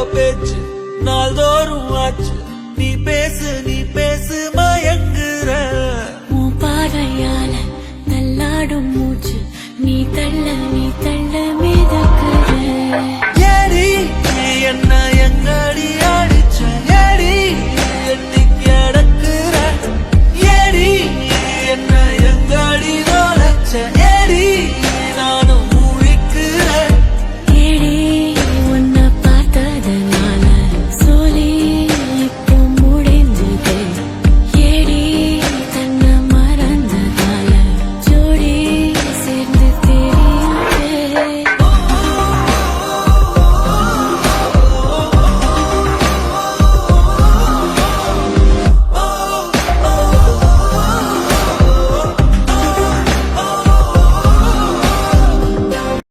பேச்சு நாள்தோறும் ஆச்சு. நீ பேசு மயங்குற. உன் பார்வையால தள்ளாடும் மூச்சு நீ தள்ள மிதக்குற.